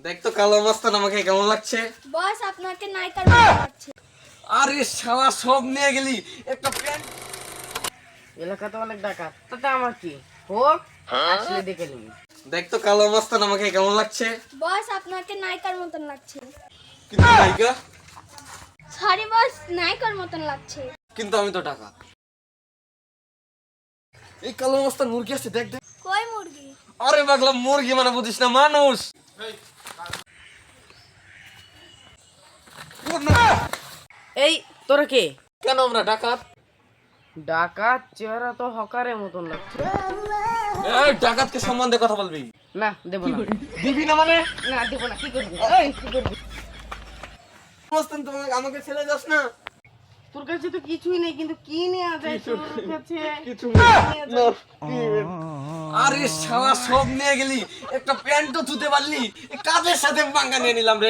দেখ তো কালো মস্তান আমাকে কেমন লাগছে। বস আপনাকে নায়িকার মতো লাগছে। আরে শালা সব নিয়ে গেলি, একটা প্যান্ট। এলাকাতে অনেক ডাকাত, তাতে আমার কি হোক, আসলে দেখে নিবি। দেখ তো কালো মস্তান আমাকে কেমন লাগছে। বস আপনাকে নায়িকার মতন লাগছে। কিন্তু নায়িকা, সরি বস, নায়িকার মতন লাগছে। কিন্তু আমি তো টাকা। এই কালো মস্তান মুরগি আছে, দেখ দেখ। কই মুরগি? আরে পাগলা, মুরগি মানে বুঝিস না, মানুষ। এই তোরা কে? কেন আমরা ডাকাত? ডাকাত চেহারা তো হকারের মতন লাগছে। এই ডাকাতকে সম্বন্ধে কথা বলবি না দেব না। দিবি না মানে? না দেব না, কি করবি? এই কি করবি? মস্তান তুমি আমাকে ছেড়ে যাস না। তোর কাছে তো কিছুই নেই, কিন্তু কি নেওয়া যায় তোর কাছে? কিছু না। আরে শালা সব নিয়ে গেলি, একটা প্যান্টও ধুতে পারলি, কাদের সাথে পাঙ্গা নিয়ে নিলাম রে।